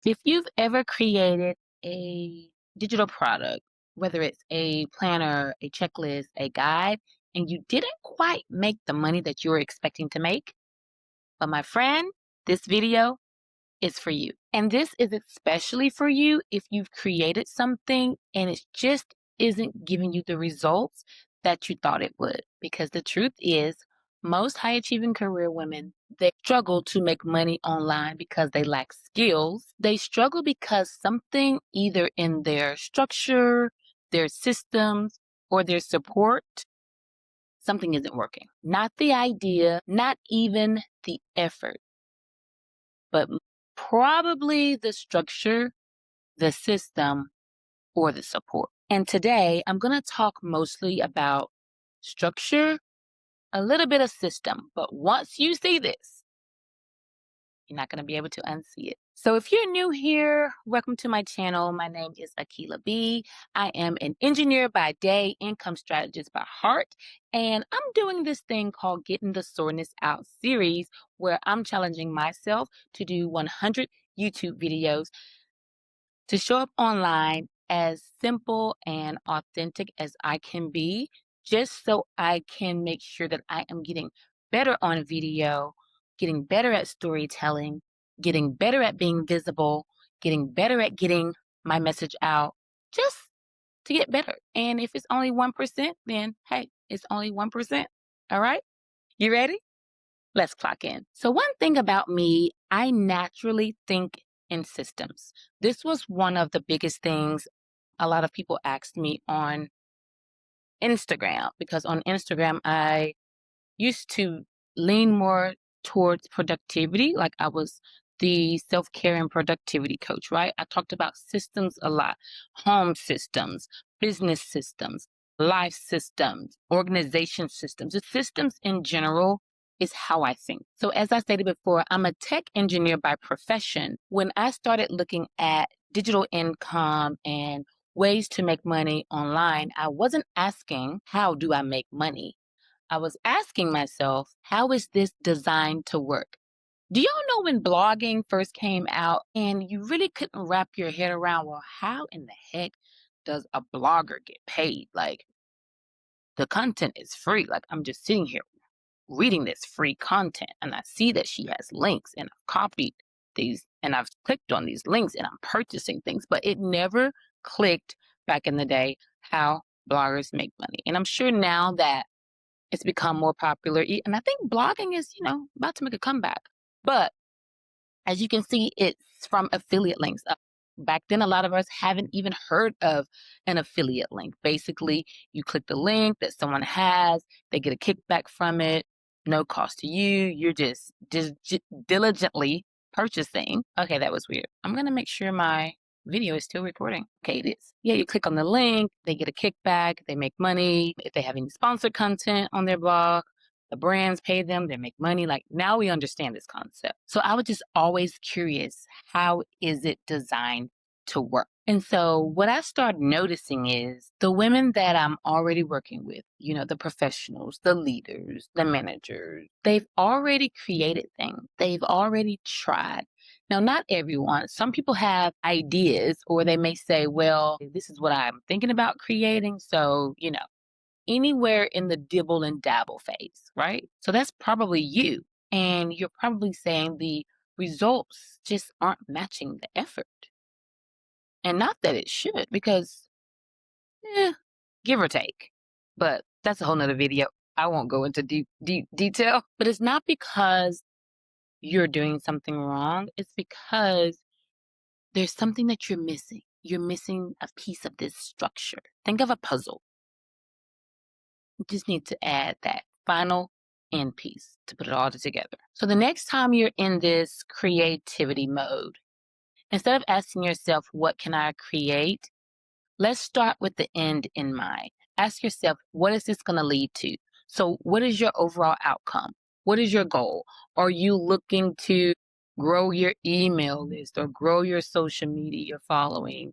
If you've ever created a digital product, whether it's a planner, a checklist, a guide, and you didn't quite make the money that you were expecting to make, but my friend, this video is for you. And this is especially for you if you've created something and it just isn't giving you the results that you thought it would. Because the truth is, most high achieving career women, they struggle to make money online because they lack skills. They struggle because something either in their structure, their systems, or their support, something isn't working. Not the idea, not even the effort, but probably the structure, the system, or the support. And today I'm going to talk mostly about structure, a little bit of system. But once you see this, you're not going to be able to unsee it. So if you're new here, welcome to my channel. My name is Akila B. I am an engineer by day, income strategist by heart, and I'm doing this thing called Getting the Soreness Out series where I'm challenging myself to do 100 YouTube videos to show up online as simple and authentic as I can be, just so I can make sure that I am getting better on video, getting better at storytelling, getting better at being visible, getting better at getting my message out, just to get better. And if it's only 1%, then hey, it's only 1%. All right? You ready? Let's clock in. So, one thing about me, I naturally think in systems. This was one of the biggest things a lot of people asked me on Instagram, because on Instagram, I used to lean more towards productivity. Like I was the self care and productivity coach, right? I talked about systems a lot: home systems, business systems, life systems, organization systems. The systems in general is how I think. So, as I stated before, I'm a tech engineer by profession. When I started looking at digital income and ways to make money online, I wasn't asking, how do I make money? I was asking myself, how is this designed to work? Do y'all know when blogging first came out and you really couldn't wrap your head around, well, how in the heck does a blogger get paid? Like, the content is free. Like, I'm just sitting here reading this free content and I see that she has links and I've copied these and I've clicked on these links and I'm purchasing things, but it never clicked back in the day how bloggers make money. And I'm sure now that it's become more popular. And I think blogging is, about to make a comeback. But as you can see, it's from affiliate links. Back then, a lot of us haven't even heard of an affiliate link. Basically, you click the link that someone has, they get a kickback from it, no cost to you. You're just diligently purchasing. Okay, that was weird. I'm going to make sure my video is still recording. Okay, it is. Yeah, you click on the link, they get a kickback, they make money. If they have any sponsored content on their blog, the brands pay them, they make money. Like, now we understand this concept. So I was just always curious, how is it designed to work? And so what I started noticing is the women that I'm already working with, the professionals, the leaders, the managers, they've already created things. They've already tried. Now, not everyone. Some people have ideas, or they may say, well, this is what I'm thinking about creating. So, anywhere in the dibble and dabble phase, right? So that's probably you. And you're probably saying the results just aren't matching the effort. And not that it should, because give or take. But that's a whole nother video. I won't go into deep detail. But it's not because you're doing something wrong. It's because there's something that you're missing. You're missing a piece of this structure. Think of a puzzle. You just need to add that final end piece to put it all together. So the next time you're in this creativity mode, instead of asking yourself, what can I create? Let's start with the end in mind. Ask yourself, what is this going to lead to? So what is your overall outcome? What is your goal? Are you looking to grow your email list or grow your social media following?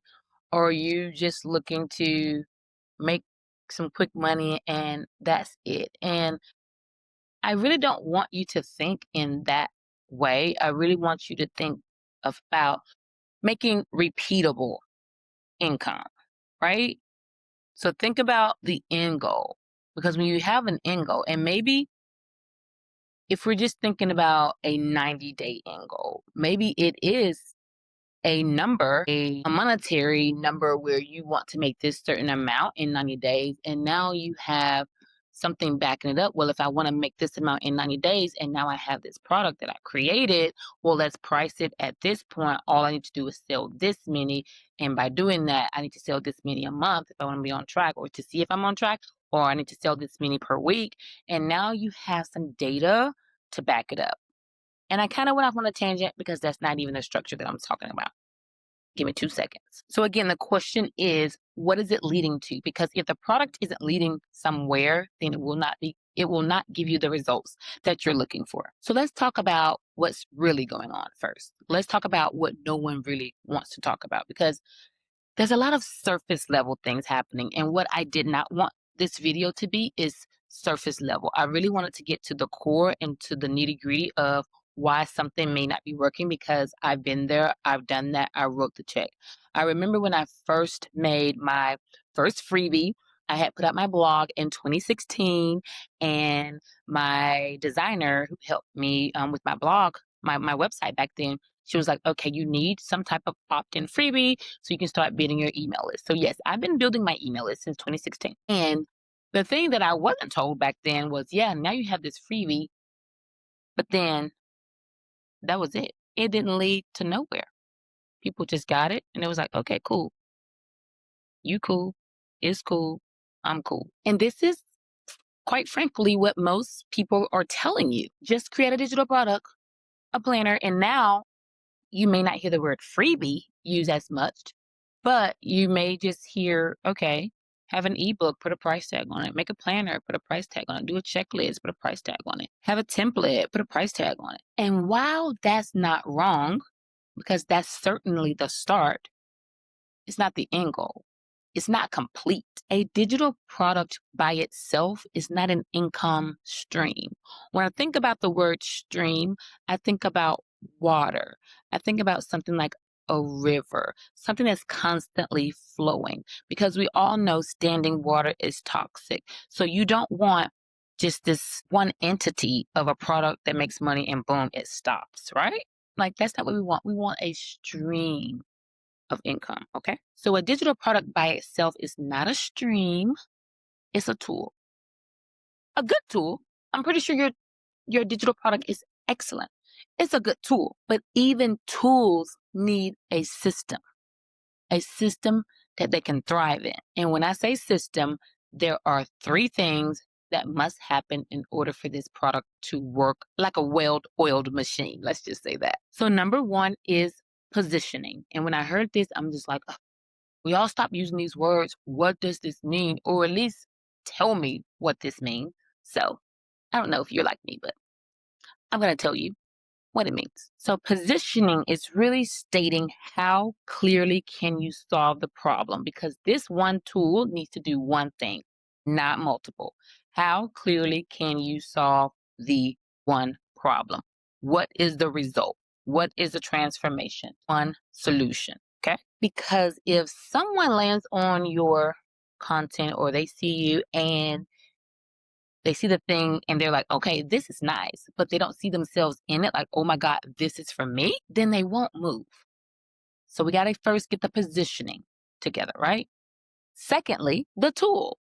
Or are you just looking to make some quick money and that's it? And I really don't want you to think in that way. I really want you to think about making repeatable income, right? So think about the end goal, because when you have an end goal, and maybe if we're just thinking about a 90-day end goal, maybe it is a number, a monetary number where you want to make this certain amount in 90 days. And now you have something backing it up. Well, if I want to make this amount in 90 days and now I have this product that I created, well, let's price it at this point. All I need to do is sell this many. And by doing that, I need to sell this many a month if I want to be on track, or to see if I'm on track, or I need to sell this many per week. And now you have some data to back it up. And I kind of went off on a tangent because that's not even the structure that I'm talking about. Give me 2 seconds. So again, the question is, what is it leading to? Because if the product isn't leading somewhere, then it will not give you the results that you're looking for. So let's talk about what's really going on first. Let's talk about what no one really wants to talk about, because there's a lot of surface level things happening. And what I did not want this video to be is surface level. I really wanted to get to the core and to the nitty gritty of why something may not be working, because I've been there, I've done that, I wrote the check. I remember when I first made my first freebie, I had put out my blog in 2016, and my designer who helped me with my blog, my website back then, she was like, okay, you need some type of opt-in freebie so you can start building your email list. So yes, I've been building my email list since 2016. And the thing that I wasn't told back then was, yeah, now you have this freebie, but then that was it. It didn't lead to nowhere. People just got it and it was like, okay, cool. You cool. It's cool. I'm cool. And this is quite frankly what most people are telling you. Just create a digital product, a planner, and now you may not hear the word freebie used as much, but you may just hear, okay, have an ebook, put a price tag on it, make a planner, put a price tag on it, do a checklist, put a price tag on it, have a template, put a price tag on it. And while that's not wrong, because that's certainly the start, it's not the end goal. It's not complete. A digital product by itself is not an income stream. When I think about the word stream, I think about water. I think about something like a river, something that's constantly flowing, because we all know standing water is toxic. So you don't want just this one entity of a product that makes money and boom, it stops, right? Like that's not what we want. We want a stream of income. Okay. So a digital product by itself is not a stream, it's a tool. A good tool. I'm pretty sure your digital product is excellent. It's a good tool, but even tools need a system that they can thrive in. And when I say system, there are 3 things that must happen in order for this product to work like a well-oiled machine. Let's just say that. So number 1 is positioning. And when I heard this, I'm just like, we all stop using these words. What does this mean? Or at least tell me what this means. So I don't know if you're like me, but I'm going to tell you what it means. So positioning is really stating how clearly can you solve the problem, because this one tool needs to do one thing, not multiple. How clearly can you solve the one problem? What is the result? What is the transformation? One solution. Okay? Because if someone lands on your content or they see you and they see the thing and they're like, okay, this is nice, but they don't see themselves in it, like, oh my God, this is for me, then they won't move. So we got to first get the positioning together, right? Secondly, the tool,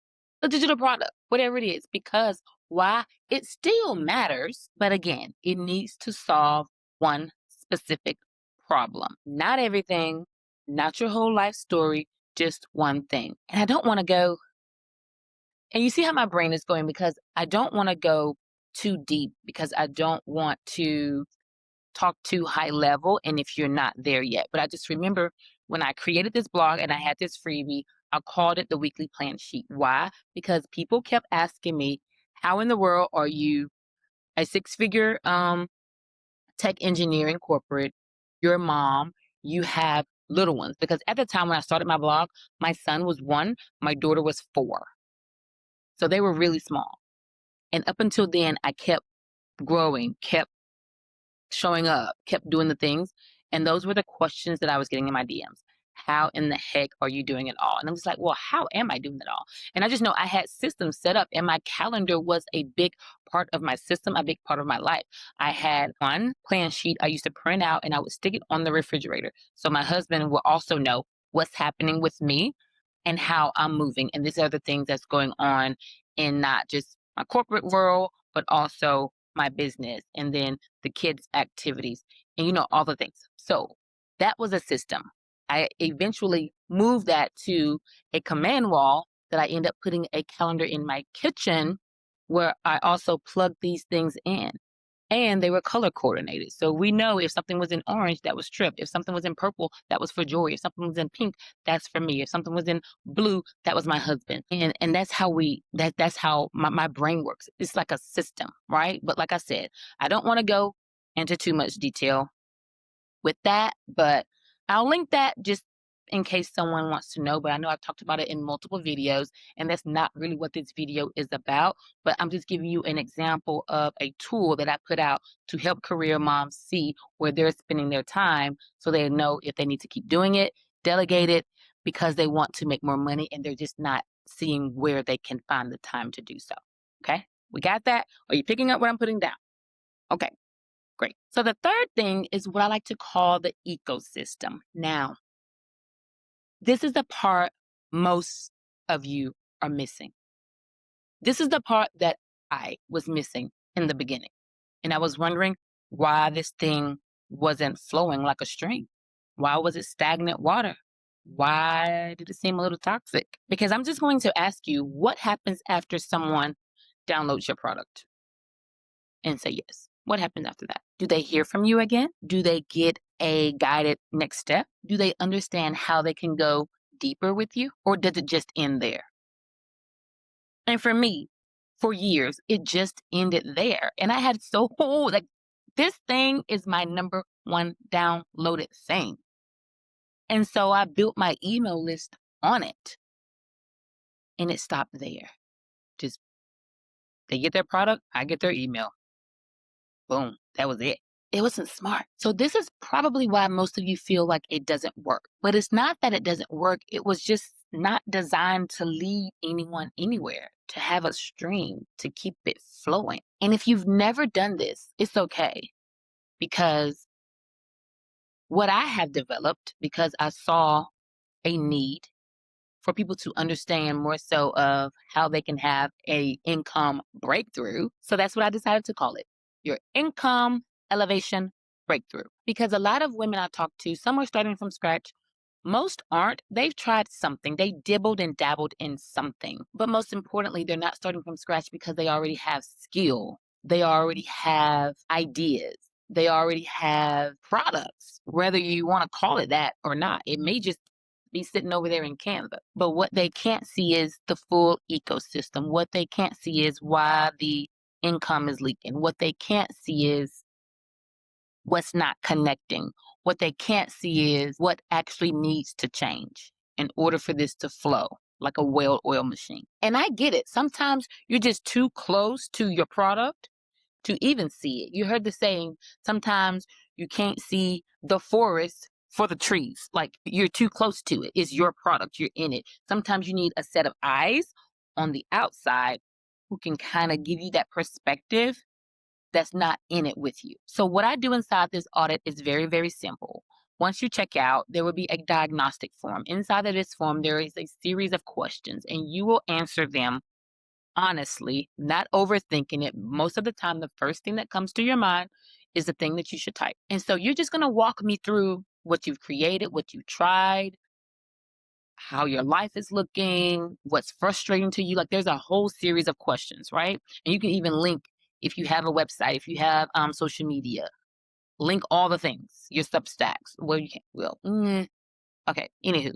the digital product, whatever it is, because why? It still matters, but again, it needs to solve one specific problem. Not everything, not your whole life story, just one thing. And I don't want to go, and you see how my brain is going, because I don't want to go too deep, because I don't want to talk too high level. And if you're not there yet, but I just remember when I created this blog and I had this freebie, I called it the weekly plan sheet. Why? Because people kept asking me, how in the world are you a 6-figure tech engineering corporate, your mom, you have little ones? Because at the time when I started my blog, my son was 1, my daughter was 4. So they were really small. And up until then, I kept growing, kept showing up, kept doing the things. And those were the questions that I was getting in my DMs. How in the heck are you doing it all? And I'm just like, well, how am I doing it all? And I just know I had systems set up, and my calendar was a big part of my system, a big part of my life. I had one plan sheet I used to print out, and I would stick it on the refrigerator. So my husband will also know what's happening with me and how I'm moving. And these are the things that's going on in not just my corporate world, but also my business and then the kids' activities and, all the things. So that was a system. I eventually moved that to a command wall that I end up putting a calendar in my kitchen where I also plug these things in. And they were color coordinated. So we know if something was in orange, that was Trip. If something was in purple, that was for Joy. If something was in pink, that's for me. If something was in blue, that was my husband. And that's how that's how my brain works. It's like a system, right? But like I said, I don't want to go into too much detail with that, but I'll link that just in case someone wants to know. But I know I've talked about it in multiple videos, and that's not really what this video is about. But I'm just giving you an example of a tool that I put out to help career moms see where they're spending their time so they know if they need to keep doing it, delegate it, because they want to make more money and they're just not seeing where they can find the time to do so. Okay, we got that? Are you picking up what I'm putting down? Okay. Great. So the third thing is what I like to call the ecosystem. Now, this is the part most of you are missing. This is the part that I was missing in the beginning. And I was wondering why this thing wasn't flowing like a stream. Why was it stagnant water? Why did it seem a little toxic? Because I'm just going to ask you, what happens after someone downloads your product and say yes? What happens after that? Do they hear from you again? Do they get a guided next step? Do they understand how they can go deeper with you? Or does it just end there? And for me, for years, it just ended there. And I had like, this thing is my number one downloaded thing. And so I built my email list on it. And it stopped there. Just, they get their product, I get their email. Boom, that was it. It wasn't smart. So this is probably why most of you feel like it doesn't work. But it's not that it doesn't work. It was just not designed to lead anyone anywhere, to have a stream, to keep it flowing. And if you've never done this, it's okay. Because what I have developed, because I saw a need for people to understand more so of how they can have a income breakthrough. So that's what I decided to call it, your income elevation breakthrough. Because a lot of women I talk to, some are starting from scratch. Most aren't. They've tried something. They dibbled and dabbled in something. But most importantly, they're not starting from scratch because they already have skill. They already have ideas. They already have products, whether you want to call it that or not. It may just be sitting over there in Canva. But what they can't see is the full ecosystem. What they can't see is why the income is leaking. What they can't see is what's not connecting. What they can't see is what actually needs to change in order for this to flow like a well-oiled machine. And I get it. Sometimes you're just too close to your product to even see it. You heard the saying, sometimes you can't see the forest for the trees. Like, you're too close to it. It's your product. You're in it. Sometimes you need a set of eyes on the outside who can kind of give you that perspective that's not in it with you. So what I do inside this audit is very, very simple. Once you check out, there will be a diagnostic form. Inside of this form, there is a series of questions, and you will answer them honestly, not overthinking it. Most of the time, the first thing that comes to your mind is the thing that you should type. And so you're just going to walk me through what you've created, what you've tried, how your life is looking, what's frustrating to you. Like, there's a whole series of questions, right? And you can even link if you have a website, if you have social media, link all the things, your Substacks. Well, you can't. Well, okay. Anywho,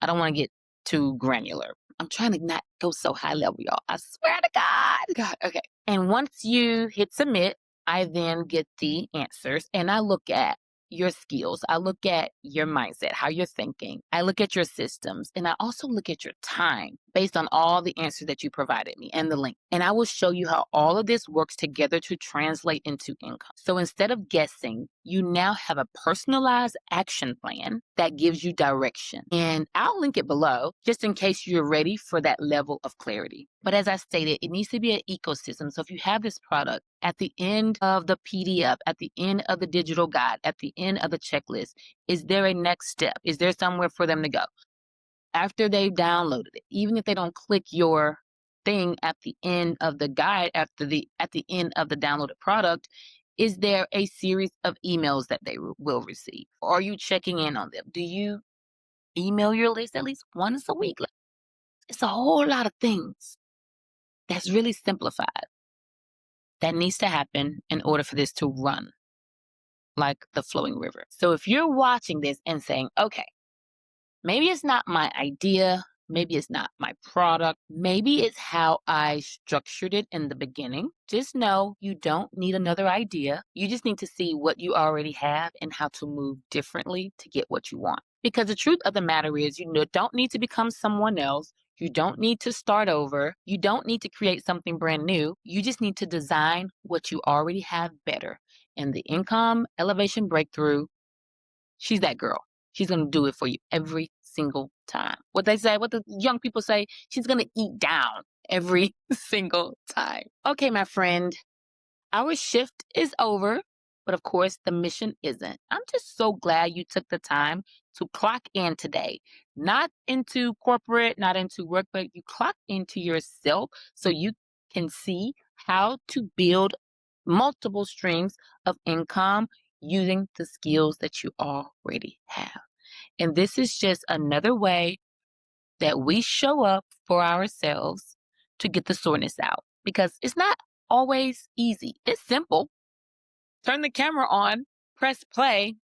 I don't want to get too granular. I'm trying to not go so high level, y'all. I swear to God. God, okay. And once you hit submit, I then get the answers and I look at your skills. I look at your mindset, how you're thinking. I look at your systems, and I also look at your time. based on all the answers that you provided me and the link. And I will show you how all of this works together to translate into income. So instead of guessing, you now have a personalized action plan that gives you direction. And I'll link it below just in case you're ready for that level of clarity. But as I stated, it needs to be an ecosystem. So if you have this product, at the end of the PDF, at the end of the digital guide, at the end of the checklist, is there a next step? Is there somewhere for them to go? After they've downloaded it, even if they don't click your thing at the end of the guide, at the end of the downloaded product, is there a series of emails that they will receive? Are you checking in on them? Do you email your list at least once a week? It's a whole lot of things that's really simplified that needs to happen in order for this to run like the flowing river. So if you're watching this and saying, okay, maybe it's not my idea, maybe it's not my product, maybe it's how I structured it in the beginning, just know you don't need another idea. You just need to see what you already have and how to move differently to get what you want. Because the truth of the matter is, you don't need to become someone else. You don't need to start over. You don't need to create something brand new. You just need to design what you already have better. And the Income Elevation Breakthrough, she's that girl. She's going to do it for you every single time. What the young people say, she's going to eat down every single time. Okay, my friend, our shift is over, but of course the mission isn't. I'm just so glad you took the time to clock in today, not into corporate, not into work, but you clocked into yourself so you can see how to build multiple streams of income using the skills that you already have. And this is just another way that we show up for ourselves to get the soreness out, because it's not always easy. It's simple. Turn the camera on, press play.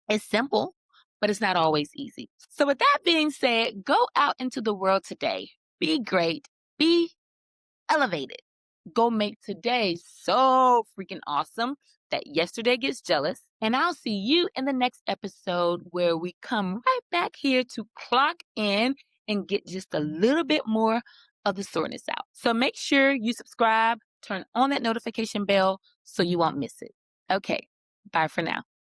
It's simple, but it's not always easy. So with that being said, go out into the world today. Be great. Be elevated. Go make today so freaking awesome that yesterday gets jealous. And I'll see you in the next episode where we come right back here to clock in and get just a little bit more of the soreness out. So make sure you subscribe, turn on that notification bell so you won't miss it. Okay, bye for now.